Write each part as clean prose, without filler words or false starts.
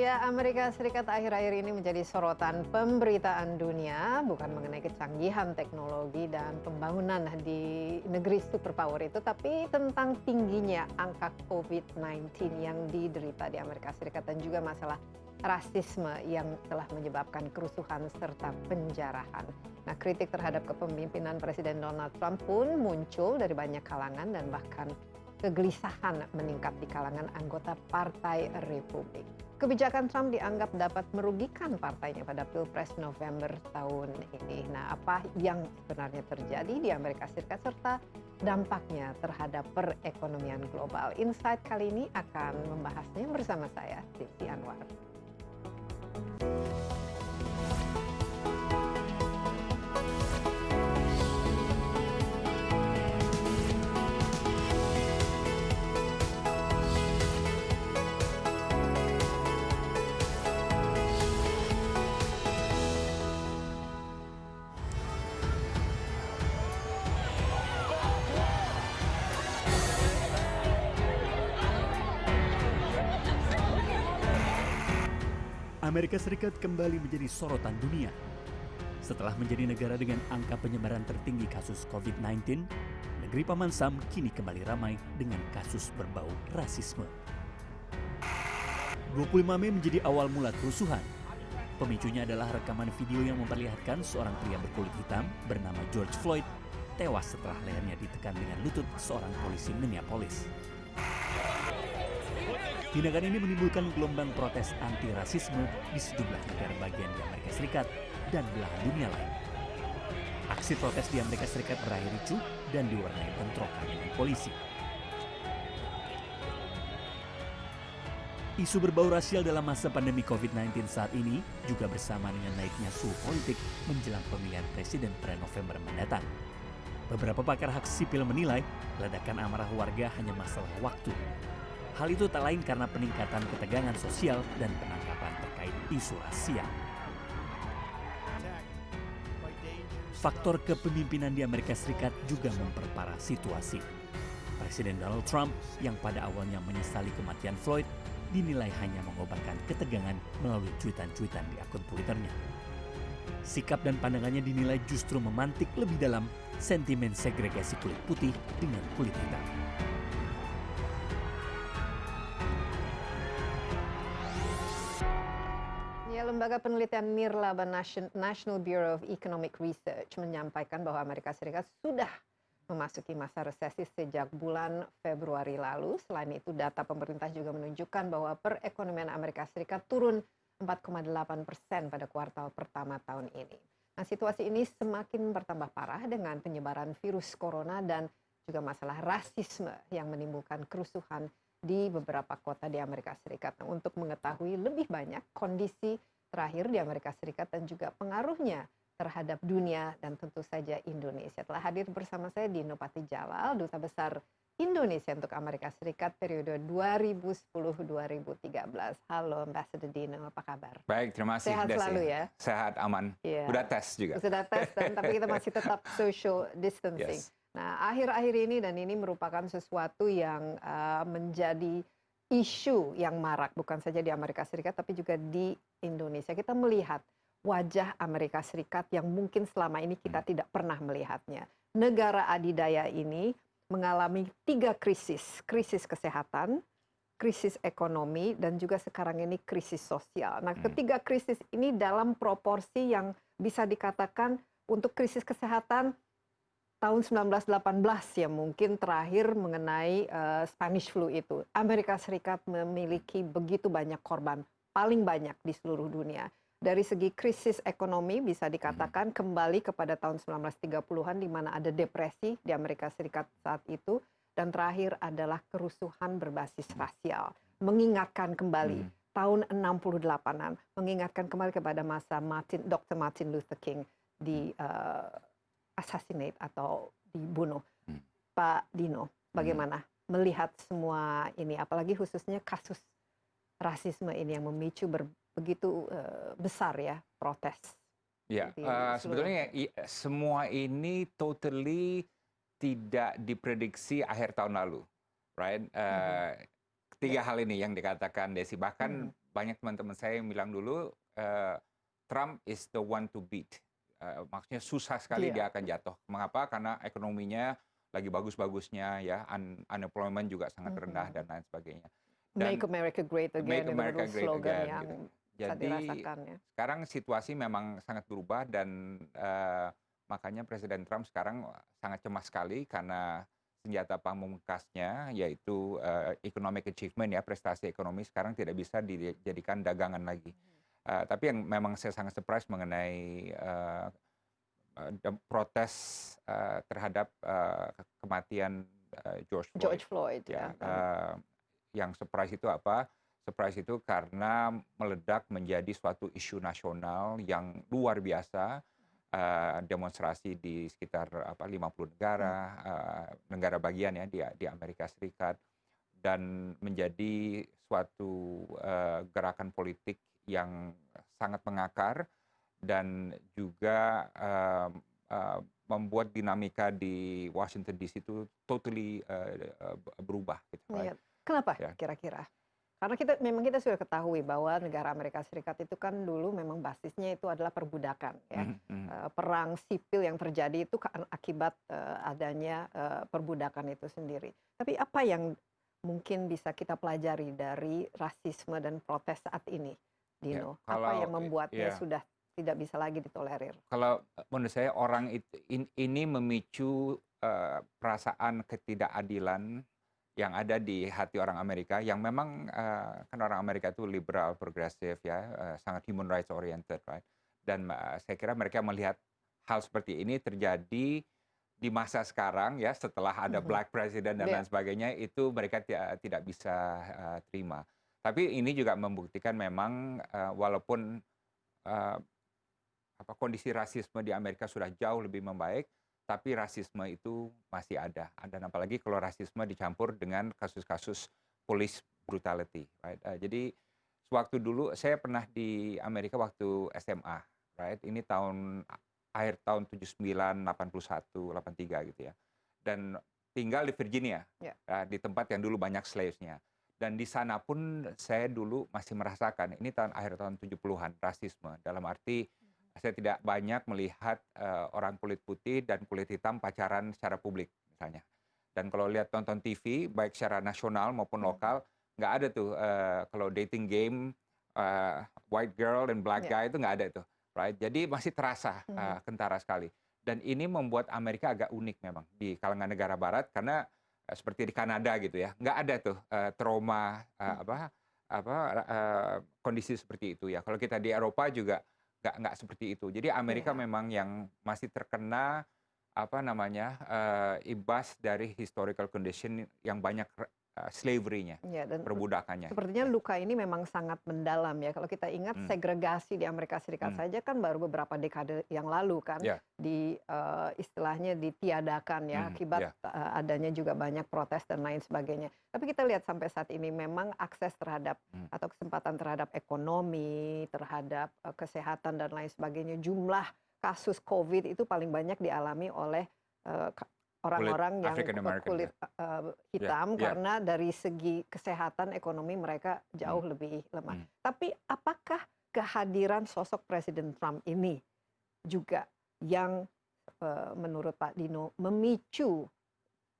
Ya, Amerika Serikat akhir-akhir ini menjadi sorotan pemberitaan dunia, bukan mengenai kecanggihan teknologi dan pembangunan di negeri superpower itu, tapi tentang tingginya angka COVID-19 yang diderita di Amerika Serikat dan juga masalah rasisme yang telah menyebabkan kerusuhan serta penjarahan. Nah, kritik terhadap kepemimpinan Presiden Donald Trump pun muncul dari banyak kalangan dan bahkan kegelisahan meningkat di kalangan anggota Partai Republik. Kebijakan Trump dianggap dapat merugikan partainya pada Pilpres November tahun ini. Nah, apa yang sebenarnya terjadi di Amerika Serikat serta dampaknya terhadap perekonomian global? Insight kali ini akan membahasnya bersama saya, Desi Anwar. Amerika Serikat kembali menjadi sorotan dunia. Setelah menjadi negara dengan angka penyebaran tertinggi kasus COVID-19, negeri Paman Sam kini kembali ramai dengan kasus berbau rasisme. 25 Mei menjadi awal mula kerusuhan. Pemicunya adalah rekaman video yang memperlihatkan seorang pria berkulit hitam bernama George Floyd tewas setelah lehernya ditekan dengan lutut seorang polisi Minneapolis. Tindakan ini menimbulkan gelombang protes anti-rasisme di sejumlah negara bagian di Amerika Serikat dan belahan dunia lain. Aksi protes di Amerika Serikat berakhir ricuh dan diwarnai bentrokan dengan polisi. Isu berbau rasial dalam masa pandemi COVID-19 saat ini juga bersama dengan naiknya suhu politik menjelang pemilihan presiden pada November mendatang. Beberapa pakar hak sipil menilai ledakan amarah warga hanya masalah waktu. Hal itu tak lain karena peningkatan ketegangan sosial dan penangkapan terkait isu rasial. Faktor kepemimpinan di Amerika Serikat juga memperparah situasi. Presiden Donald Trump yang pada awalnya menyesali kematian Floyd dinilai hanya mengobarkan ketegangan melalui cuitan-cuitan di akun Twitternya. Sikap dan pandangannya dinilai justru memantik lebih dalam sentimen segregasi kulit putih dengan kulit hitam. Lembaga penelitian Nirlaba National Bureau of Economic Research menyampaikan bahwa Amerika Serikat sudah memasuki masa resesi sejak bulan Februari lalu. Selain itu, data pemerintah juga menunjukkan bahwa perekonomian Amerika Serikat turun 4,8% pada kuartal pertama tahun ini. Nah, situasi ini semakin bertambah parah dengan penyebaran virus corona dan juga masalah rasisme yang menimbulkan kerusuhan di beberapa kota di Amerika Serikat. Nah, untuk mengetahui lebih banyak kondisi terakhir di Amerika Serikat dan juga pengaruhnya terhadap dunia dan tentu saja Indonesia, telah hadir bersama saya Dino Patijalal, Duta Besar Indonesia untuk Amerika Serikat periode 2010-2013. Halo Ambassador Dino, apa kabar? Baik, terima kasih. Sehat Desi. Selalu ya? Sehat, aman. Yeah. Udah tes juga. Sudah tes, tapi kita masih tetap social distancing. Yes. Nah, akhir-akhir ini, dan ini merupakan sesuatu yang menjadi isu yang marak, bukan saja di Amerika Serikat, tapi juga di Indonesia. Kita melihat wajah Amerika Serikat yang mungkin selama ini kita tidak pernah melihatnya. Negara adidaya ini mengalami 3 krisis. Krisis kesehatan, krisis ekonomi, dan juga sekarang ini krisis sosial. Nah, ketiga krisis ini dalam proporsi yang bisa dikatakan untuk krisis kesehatan tahun 1918 ya mungkin terakhir mengenai Spanish flu itu. Amerika Serikat memiliki begitu banyak korban, paling banyak di seluruh dunia. Dari segi krisis ekonomi bisa dikatakan kembali kepada tahun 1930-an di mana ada depresi di Amerika Serikat saat itu, dan terakhir adalah kerusuhan berbasis rasial. Mengingatkan kembali tahun 68-an, mengingatkan kembali kepada masa Dr. Martin Luther King di assassinate atau dibunuh. Pak Dino, bagaimana melihat semua ini, apalagi khususnya kasus rasisme ini yang memicu begitu besar ya protes? Ya, sebetulnya semua ini totally tidak diprediksi akhir tahun lalu, right? tiga hal ini yang dikatakan Desi. Bahkan banyak teman-teman saya yang bilang dulu Trump is the one to beat. Maksudnya susah sekali dia akan jatuh. Mengapa? Karena ekonominya lagi bagus-bagusnya, ya, unemployment juga sangat rendah dan lain sebagainya. Dan Make America Great Again, Make America itu Great slogan Again, yang gitu. bisa Jadi dirasakan, ya. sekarang situasi memang sangat berubah dan makanya Presiden Trump sekarang sangat cemas sekali karena senjata pamungkasnya yaitu economic achievement, ya, prestasi ekonomi sekarang tidak bisa dijadikan dagangan lagi. Tapi yang memang saya sangat surprise mengenai protes terhadap kematian George Floyd, ya. ya. Yang surprise itu apa? Surprise itu karena meledak menjadi suatu isu nasional yang luar biasa. Demonstrasi di sekitar 50 negara bagian, ya, di Amerika Serikat, dan menjadi suatu gerakan politik yang sangat mengakar dan juga membuat dinamika di Washington DC itu totally berubah, gitu, right? Kenapa Ya. kira-kira? Karena memang kita sudah ketahui bahwa negara Amerika Serikat itu kan dulu memang basisnya itu adalah perbudakan, ya. Perang sipil yang terjadi itu akibat adanya perbudakan itu sendiri. Tapi apa yang mungkin bisa kita pelajari dari rasisme dan protes saat ini, Dino? Apa yang membuatnya sudah tidak bisa lagi ditolerir? Kalau menurut saya orang ini memicu perasaan ketidakadilan yang ada di hati orang Amerika, yang memang kan orang Amerika itu liberal, progresif, ya, sangat human rights oriented, right? Dan saya kira mereka melihat hal seperti ini terjadi di masa sekarang, ya, setelah ada black president dan lain sebagainya, itu mereka tidak bisa terima. Tapi ini juga membuktikan memang walaupun kondisi rasisme di Amerika sudah jauh lebih membaik, tapi rasisme itu masih ada. Dan apalagi kalau rasisme dicampur dengan kasus-kasus police brutality, right? Jadi sewaktu dulu saya pernah di Amerika waktu SMA, right? Ini akhir tahun 79, 81, 83 gitu, ya. Dan tinggal di Virginia, di tempat yang dulu banyak slaves-nya. Dan di sana pun saya dulu masih merasakan, ini akhir tahun 70-an, rasisme. Dalam arti saya tidak banyak melihat orang kulit putih dan kulit hitam pacaran secara publik, misalnya. Dan kalau lihat tonton TV, baik secara nasional maupun lokal, nggak ada tuh kalau dating game white girl dan black guy itu nggak ada tuh, right? Jadi masih terasa kentara sekali. Dan ini membuat Amerika agak unik memang di kalangan negara Barat karena seperti di Kanada gitu, ya, nggak ada tuh trauma kondisi seperti itu, ya. Kalau kita di Eropa juga nggak seperti itu. Jadi Amerika memang yang masih terkena imbas dari historical condition yang banyak slavery-nya, dan perbudakannya. Sepertinya luka ini memang sangat mendalam, ya. Kalau kita ingat segregasi di Amerika Serikat saja kan baru beberapa dekade yang lalu kan istilahnya ditiadakan, ya, akibat adanya juga banyak protes dan lain sebagainya. Tapi kita lihat sampai saat ini memang akses terhadap atau kesempatan terhadap ekonomi, terhadap kesehatan dan lain sebagainya, jumlah kasus COVID itu paling banyak dialami oleh orang-orang yang kulit hitam, karena dari segi kesehatan ekonomi mereka jauh lebih lemah. Tapi apakah kehadiran sosok Presiden Trump ini juga yang menurut Pak Dino memicu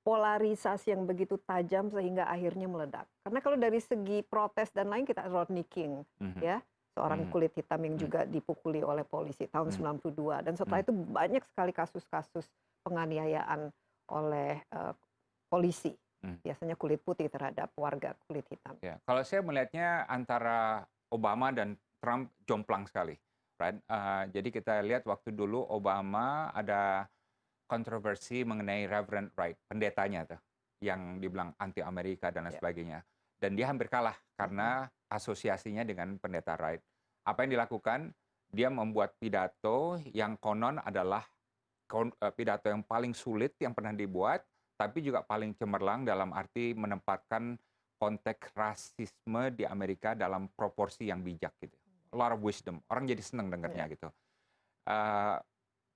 polarisasi yang begitu tajam sehingga akhirnya meledak? Karena kalau dari segi protes dan lain, kita Rodney King, ya, seorang kulit hitam yang juga dipukuli oleh polisi tahun 92, dan setelah itu banyak sekali kasus-kasus penganiayaan oleh polisi, biasanya kulit putih terhadap warga kulit hitam. Ya, kalau saya melihatnya antara Obama dan Trump jomplang sekali, right? Jadi kita lihat waktu dulu Obama ada kontroversi mengenai Reverend Wright, pendetanya tuh, yang dibilang anti Amerika dan lain sebagainya. Dan dia hampir kalah karena asosiasinya dengan pendeta Wright. Apa yang dilakukan? Dia membuat pidato yang konon adalah pidato yang paling sulit yang pernah dibuat, tapi juga paling cemerlang dalam arti menempatkan konteks rasisme di Amerika dalam proporsi yang bijak, gitu. A lot of wisdom. Orang jadi seneng dengarnya, gitu.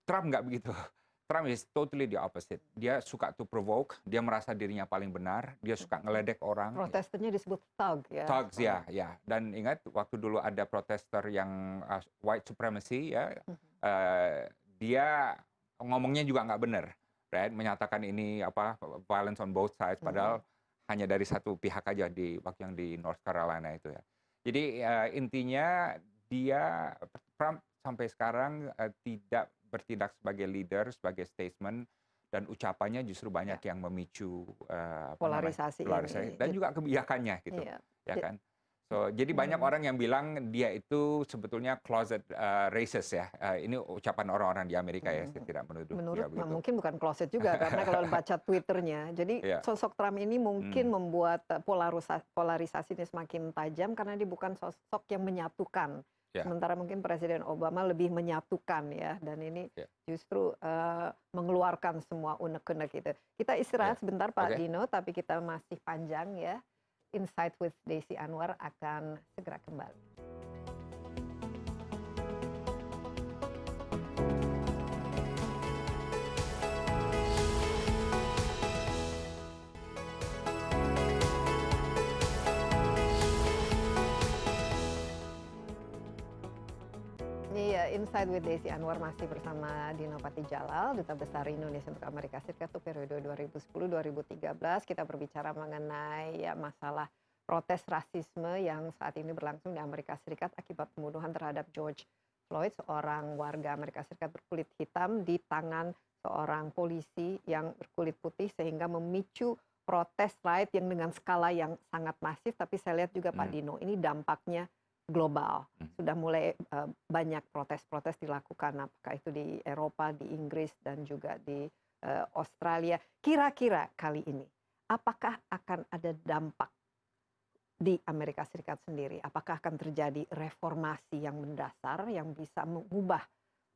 Trump nggak begitu. Trump is totally the opposite. Dia suka to provoke, dia merasa dirinya paling benar, dia suka ngeledek orang. Protesternya disebut thug ya. Thugs ya, ya. Dan ingat waktu dulu ada protester yang white supremacy ya, dia ngomongnya juga nggak benar, right? Menyatakan ini apa violence on both sides, padahal hanya dari satu pihak aja di waktu yang di North Carolina itu ya. Jadi intinya dia Trump sampai sekarang tidak bertindak sebagai leader, sebagai statesman, dan ucapannya justru banyak yang memicu polarisasi ini. Dan juga kebijakannya gitu, ya kan. So, jadi banyak orang yang bilang dia itu sebetulnya closet racist ya. Ini ucapan orang-orang di Amerika ya, saya tidak menuduh. Menurut mungkin bukan closet juga karena kalau baca Twitternya. Jadi sosok Trump ini mungkin membuat polarisasi ini semakin tajam karena dia bukan sosok yang menyatukan. Sementara mungkin Presiden Obama lebih menyatukan ya, dan ini justru mengeluarkan semua unek-unek itu. Kita istirahat sebentar Pak Dino, tapi kita masih panjang ya. Insight with Desi Anwar akan segera kembali. Iya, Insight with Desi Anwar masih bersama Dino Patijalal, Duta Besar Indonesia untuk Amerika Serikat untuk periode 2010-2013. Kita berbicara mengenai masalah protes rasisme yang saat ini berlangsung di Amerika Serikat akibat pembunuhan terhadap George Floyd, seorang warga Amerika Serikat berkulit hitam di tangan seorang polisi yang berkulit putih, sehingga memicu protes riot yang dengan skala yang sangat masif. Tapi saya lihat juga Pak Dino, ini dampaknya global. Sudah mulai banyak protes-protes dilakukan, apakah itu di Eropa, di Inggris, dan juga di Australia. Kira-kira kali ini, apakah akan ada dampak di Amerika Serikat sendiri? Apakah akan terjadi reformasi yang mendasar yang bisa mengubah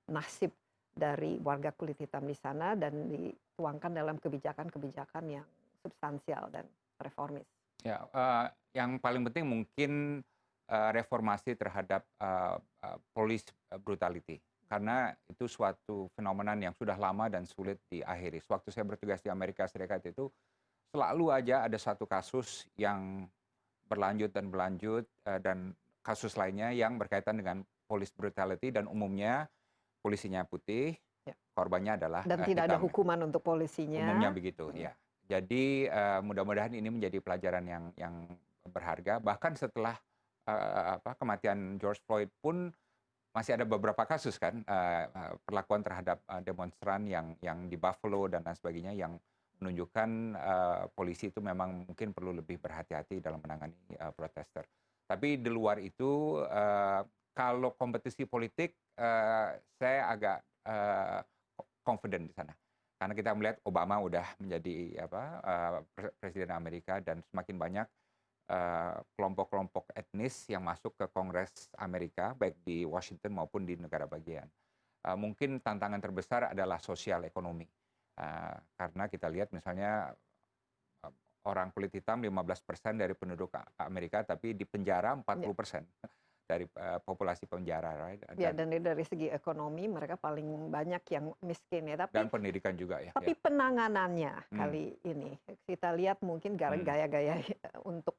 nasib dari warga kulit hitam di sana dan dituangkan dalam kebijakan-kebijakan yang substansial dan reformis? Ya, yang paling penting mungkin reformasi terhadap police brutality, karena itu suatu fenomenon yang sudah lama dan sulit diakhiri. Waktu saya bertugas di Amerika Serikat itu selalu aja ada satu kasus yang berlanjut dan berlanjut, dan kasus lainnya yang berkaitan dengan police brutality, dan umumnya polisinya putih, korbannya adalah dan tidak ada hukuman untuk polisinya. Umumnya begitu, ya. Jadi mudah-mudahan ini menjadi pelajaran yang berharga. Bahkan setelah kematian George Floyd pun masih ada beberapa kasus kan, perlakuan terhadap demonstran yang di Buffalo dan lain sebagainya, yang menunjukkan polisi itu memang mungkin perlu lebih berhati-hati dalam menangani protester. Tapi di luar itu, kalau kompetisi politik, saya agak confident di sana. Karena kita melihat Obama udah menjadi presiden Amerika, dan semakin banyak kelompok-kelompok etnis yang masuk ke Kongres Amerika, baik di Washington maupun di negara bagian. Mungkin tantangan terbesar adalah sosial ekonomi. Karena kita lihat misalnya orang kulit hitam 15% dari penduduk Amerika, tapi di penjara 40% dari populasi penjara, right? Dan dari segi ekonomi mereka paling banyak yang miskin ya. Tapi, dan pendidikan juga ya. Tapi penanganannya kali ini kita lihat mungkin gaya-gaya untuk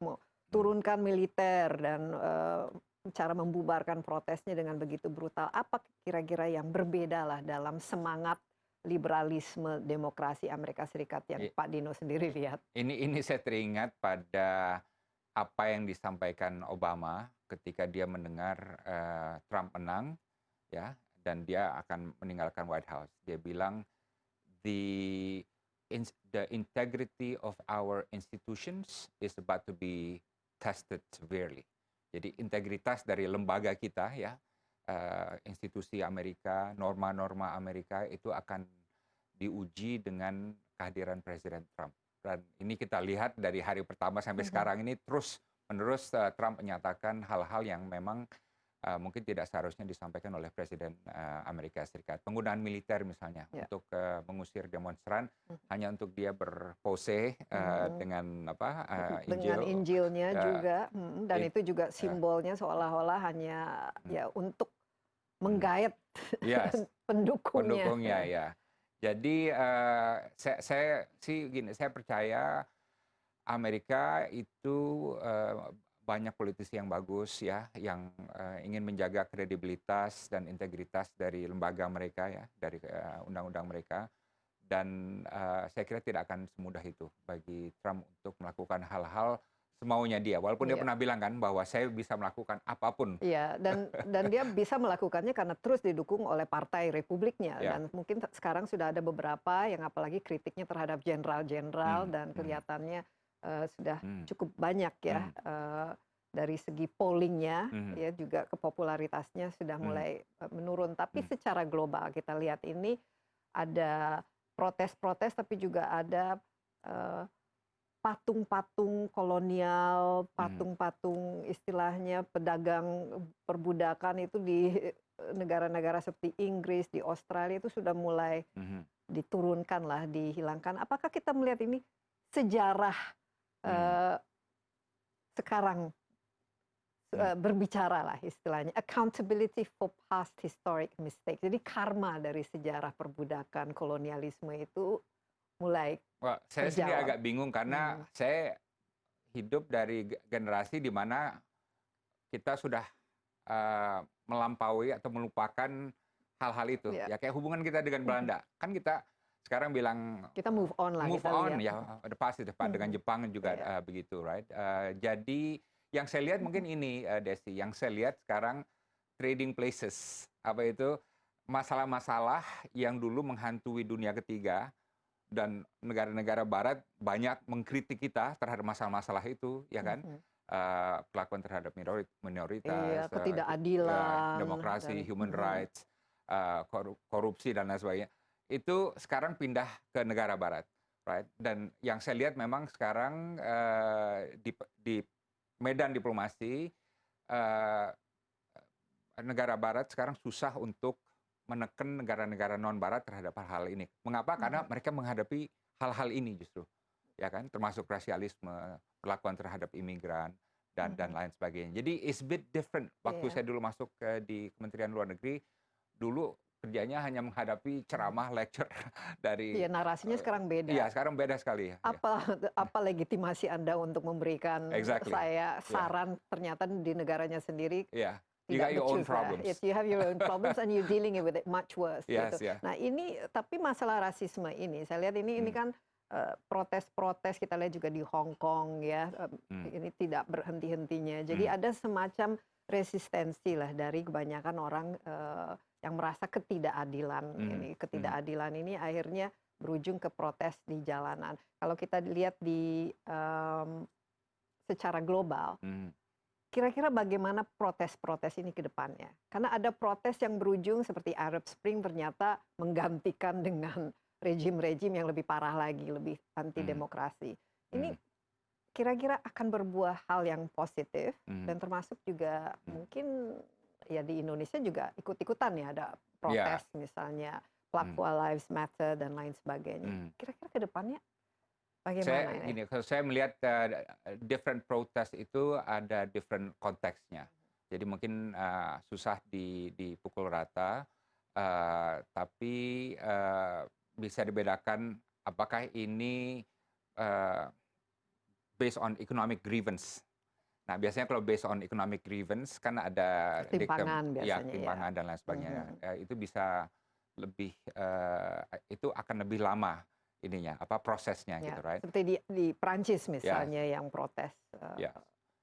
turunkan militer dan cara membubarkan protesnya dengan begitu brutal. Apa kira-kira yang berbeda lah dalam semangat liberalisme demokrasi Amerika Serikat yang Pak Dino sendiri lihat? Ini saya teringat pada apa yang disampaikan Obama ketika dia mendengar Trump menang, ya, dan dia akan meninggalkan White House. Dia bilang the integrity of our institutions is about to be tested severely. Jadi integritas dari lembaga kita, ya, institusi Amerika, norma-norma Amerika itu akan diuji dengan kehadiran Presiden Trump. Dan ini kita lihat dari hari pertama sampai sekarang ini terus-menerus Trump menyatakan hal-hal yang memang mungkin tidak seharusnya disampaikan oleh Presiden Amerika Serikat. Penggunaan militer misalnya untuk mengusir demonstran hanya untuk dia berpose dengan Injil. Dengan Injilnya juga, dan itu juga simbolnya seolah-olah hanya ya untuk menggait pendukungnya. Ya. Jadi saya sih gini, saya percaya Amerika itu banyak politisi yang bagus ya, yang ingin menjaga kredibilitas dan integritas dari lembaga mereka ya, dari undang-undang mereka. Dan saya kira tidak akan semudah itu bagi Trump untuk melakukan hal-hal semaunya dia. Walaupun dia Iya. pernah bilang kan bahwa saya bisa melakukan apapun. Iya, dan dia bisa melakukannya karena terus didukung oleh Partai Republiknya, Ya. dan mungkin sekarang sudah ada beberapa yang apalagi kritiknya terhadap jenderal-jenderal, Hmm, dan hmm, kelihatannya sudah hmm, cukup banyak ya, hmm, dari segi pollingnya hmm, ya, juga kepopularitasnya sudah hmm, mulai menurun. Tapi hmm, secara global kita lihat ini ada protes-protes, tapi juga ada eh, patung-patung kolonial, hmm, patung-patung istilahnya pedagang perbudakan itu di negara-negara seperti Inggris, di Australia itu sudah mulai hmm, diturunkan lah, dihilangkan. Apakah kita melihat ini sejarah hmm, eh, sekarang hmm. berbicara lah istilahnya, accountability for past historic mistakes. Jadi karma dari sejarah perbudakan kolonialisme itu mulai Wah, saya sendiri terjawab. agak bingung karena Hmm. saya hidup dari generasi di mana kita sudah melampaui atau melupakan hal-hal itu. Ya, Ya kayak hubungan kita dengan Belanda. Kan kita sekarang bilang kita move on lah, move kita on lihat. ya, ada pasti Pak, dengan Mhm. Jepang juga Iya. begitu, right? Jadi yang saya lihat mungkin ini Desi, yang saya lihat sekarang trading places, apa itu masalah-masalah yang dulu menghantui dunia ketiga dan negara-negara Barat banyak mengkritik kita terhadap masalah-masalah itu, ya kan? Mhm. Perlakuan terhadap Iya, minoritas, ya, ketidakadilan dan demokrasi, human rights, korupsi dan lain sebagainya. Itu sekarang pindah ke negara Barat, right? Dan yang saya lihat memang sekarang di medan diplomasi eh, negara Barat sekarang susah untuk menekan negara-negara non-Barat terhadap hal-hal ini. Mengapa? Karena Mhm. mereka menghadapi hal-hal ini justru, ya kan, termasuk rasialisme, perlakuan terhadap imigran dan Mhm. lain sebagainya. Jadi it's bit different. Waktu Iya. saya dulu masuk di Kementerian Luar Negeri, dulu kerjanya hanya menghadapi Mhm. ceramah, lecture dari Iya, narasinya sekarang iya, beda. sekarang beda sekali ya. Ya. Apa apa legitimasi Anda untuk memberikan Exactly. saya Ya, saran, ternyata di negaranya sendiri ya. You tidak got your own becus lah. problems. You have your own problems and you dealing with it much worse gitu. Yes, ya. Nah ini, tapi masalah rasisme ini, saya lihat ini Hmm, kan protes-protes kita lihat juga di Hong Kong ya, hmm, ini tidak berhenti-hentinya. Jadi hmm, ada semacam resistensi lah dari kebanyakan orang yang merasa ketidakadilan. hmm, Ini hmm, ketidakadilan ini akhirnya berujung ke protes di jalanan. Kalau kita lihat di secara global, hmm. kira-kira bagaimana protes-protes ini ke depannya? Karena ada protes yang berujung seperti Arab Spring ternyata menggantikan dengan rejim-rejim yang lebih parah lagi, lebih anti Hmm, demokrasi. Ini hmm, kira-kira akan berbuah hal yang positif, hmm, dan termasuk juga hmm. mungkin ya di Indonesia juga ikut-ikutan ya, ada Ya, protes misalnya hmm, Papua Lives Matter dan lain sebagainya. hmm. Kira-kira ke depannya bagaimana Saya ini? gini, kalau saya melihat different protest itu ada different konteksnya. Jadi mungkin susah dipukul rata, tapi bisa dibedakan apakah ini eh, based on economic grievance. Nah, biasanya kalau based on economic grievance kan ada Ketimpangan ya biasanya ya. ketimpangan dan lain sebagainya. Mhm. Itu bisa lebih itu akan lebih lama ininya apa prosesnya Ya, gitu, right? seperti di Prancis Ya, misalnya yang protes ya,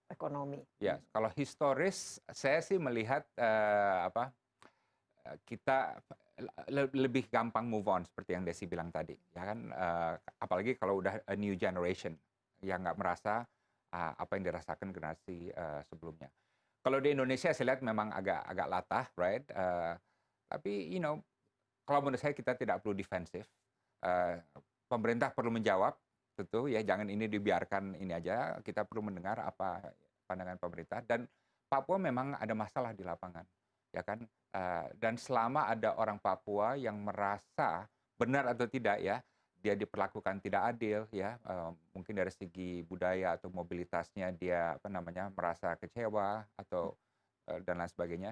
ekonomi. ya. Kalau historis saya sih melihat kita lebih gampang move on seperti yang Desi bilang tadi, ya kan? Apalagi kalau udah a new generation yang nggak merasa apa yang dirasakan generasi sebelumnya. Kalau di Indonesia saya lihat memang agak agak latah, right? Tapi kalau menurut saya kita tidak perlu defensif. Eh, Pemerintah perlu menjawab, tentu ya, jangan ini dibiarkan ini aja. Kita perlu mendengar apa pandangan pemerintah. Dan Papua memang ada masalah di lapangan, ya kan? Dan selama ada orang Papua yang merasa benar atau tidak ya, dia diperlakukan tidak adil ya, mungkin dari segi budaya atau mobilitasnya dia merasa kecewa atau dan lain sebagainya.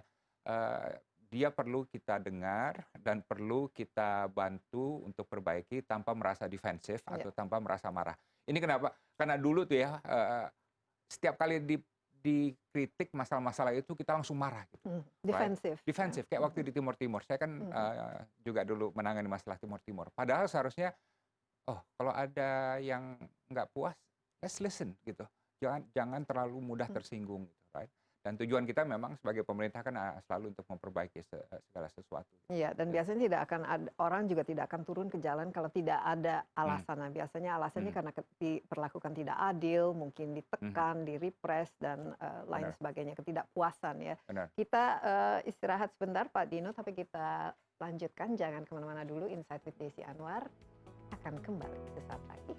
dia perlu kita dengar dan perlu kita bantu untuk perbaiki tanpa merasa defensif atau tanpa merasa marah. Ini kenapa? Karena dulu tuh ya, setiap kali dikritik masalah-masalah itu kita langsung marah gitu. Defensif. Right? Defensif, kayak waktu di Timur Timur. Saya kan juga dulu menangani masalah Timur Timur. Padahal seharusnya, kalau ada yang nggak puas, let's listen gitu. Jangan terlalu mudah tersinggung gitu, right? Dan tujuan kita memang sebagai pemerintah kan selalu untuk memperbaiki segala sesuatu. Iya, dan biasanya tidak akan orang juga tidak akan turun ke jalan kalau tidak ada alasan. Nah, biasanya alasannya karena diperlakukan tidak adil, mungkin ditekan, direpress dan lain sebagainya, ketidakpuasan ya. Benar. Kita istirahat sebentar Pak Dino, tapi kita lanjutkan. Jangan kemana-mana dulu. Insight with Desi Anwar akan kembali sesaat lagi.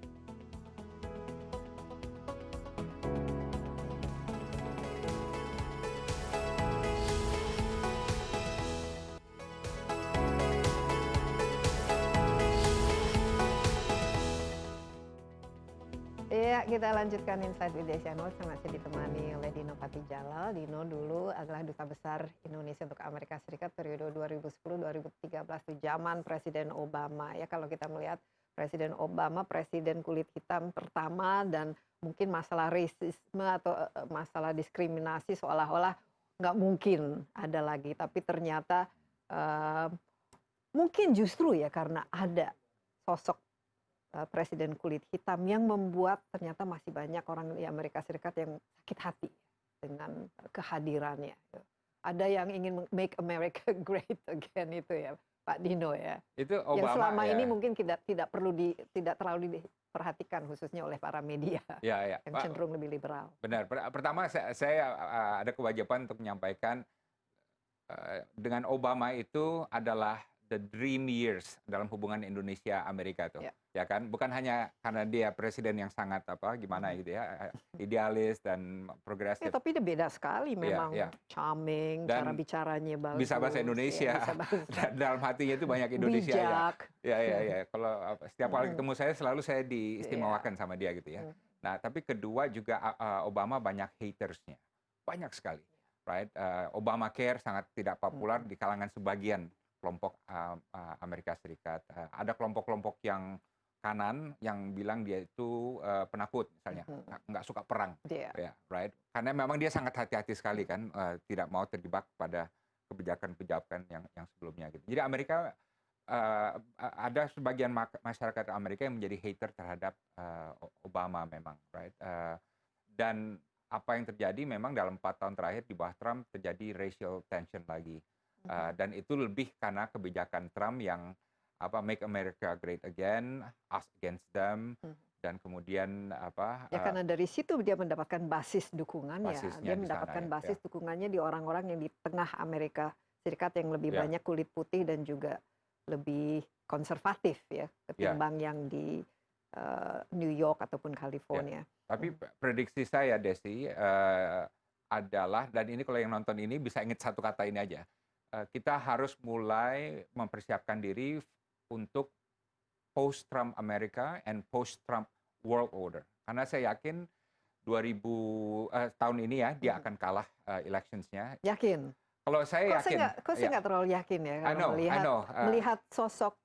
Ya, kita lanjutkan Insight with Desi Anwar. Saya masih ditemani oleh Dino Patijalal. Dino dulu adalah Duta Besar Indonesia untuk Amerika Serikat periode 2010-2013 di zaman Presiden Obama. Ya, kalau kita melihat Presiden Obama, presiden kulit hitam pertama, dan mungkin masalah rasisme atau masalah diskriminasi seolah-olah nggak mungkin ada lagi. Tapi ternyata mungkin justru ya karena ada sosok presiden kulit hitam yang membuat ternyata masih banyak orang di Amerika Serikat yang sakit hati dengan kehadirannya. Ada yang ingin make America great again itu ya, Pak Dino ya. Itu Obama, yang selama ya. ini mungkin tidak terlalu diperhatikan khususnya oleh para media yang cenderung lebih liberal. Benar. Pertama saya ada kewajiban untuk menyampaikan dengan Obama itu adalah the dream years dalam hubungan Indonesia Amerika tuh. Ya kan, bukan hanya karena dia presiden yang sangat gimana gitu ya, idealis dan progresif. Tapi dia beda sekali memang, charming, dan cara bicaranya bagus. Bisa bahasa Indonesia. Dan dalam hatinya itu banyak Indonesia. Bijak. Ya. Kalau setiap kali ketemu saya selalu diistimewakan sama dia gitu ya. Nah, tapi kedua juga Obama banyak hatersnya. Banyak sekali. Right? Obamacare sangat tidak populer di kalangan sebagian kelompok Amerika Serikat. Ada kelompok-kelompok yang kanan yang bilang dia itu penakut misalnya, nggak suka perang, right? Karena memang dia sangat hati-hati sekali kan, tidak mau terjebak pada kebijakan-kebijakan yang sebelumnya gitu. Jadi Amerika ada sebagian masyarakat Amerika yang menjadi hater terhadap Obama memang, right? Dan apa yang terjadi memang dalam 4 tahun terakhir di bawah Trump terjadi racial tension lagi. Dan itu lebih karena kebijakan Trump yang make America great again, us against them, dan kemudian karena dari situ dia mendapatkan basis dukungannya. Dia mendapatkan basis dukungannya di orang-orang yang di tengah Amerika Serikat yang lebih banyak kulit putih dan juga lebih konservatif ya ketimbang yang di New York ataupun California. Tapi prediksi saya Desi adalah, dan ini kalau yang nonton ini bisa ingat satu kata ini aja, kita harus mulai mempersiapkan diri untuk post-Trump Amerika and post-Trump world order. Karena saya yakin 2000 tahun ini ya dia akan kalah elections-nya. Yakin? Kalau saya yakin. Kok saya nggak terlalu yakin ya kalau melihat sosok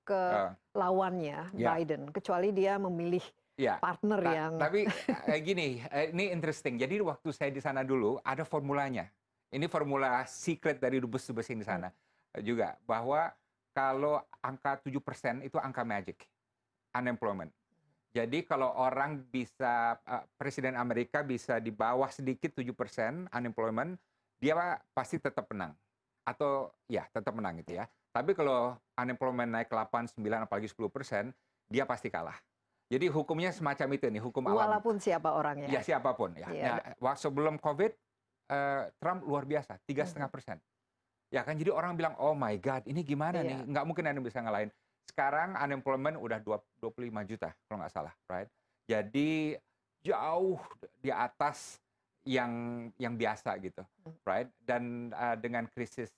lawannya Biden, kecuali dia memilih partner yang. Tapi gini, ini interesting. Jadi waktu saya di sana dulu ada formulanya. Ini formula secret dari dubes-dubes yang di sana juga, bahwa kalau angka 7% itu angka magic, unemployment. Jadi kalau orang bisa, Presiden Amerika bisa di bawah sedikit 7% unemployment, dia pasti tetap menang. Atau ya tetap menang gitu ya. Tapi kalau unemployment naik 8, 9, apalagi 10%, dia pasti kalah. Jadi hukumnya semacam itu nih, hukum alam. Walaupun siapa orangnya. Ya siapapun. Ya. Nah, sebelum COVID, Trump luar biasa, 3,5%. Ya kan, jadi orang bilang, oh my God, ini gimana nih? Nggak mungkin ada yang bisa ngalahin. Sekarang unemployment udah 25 juta, kalau nggak salah, right? Jadi jauh di atas yang biasa gitu, right? Dan dengan krisis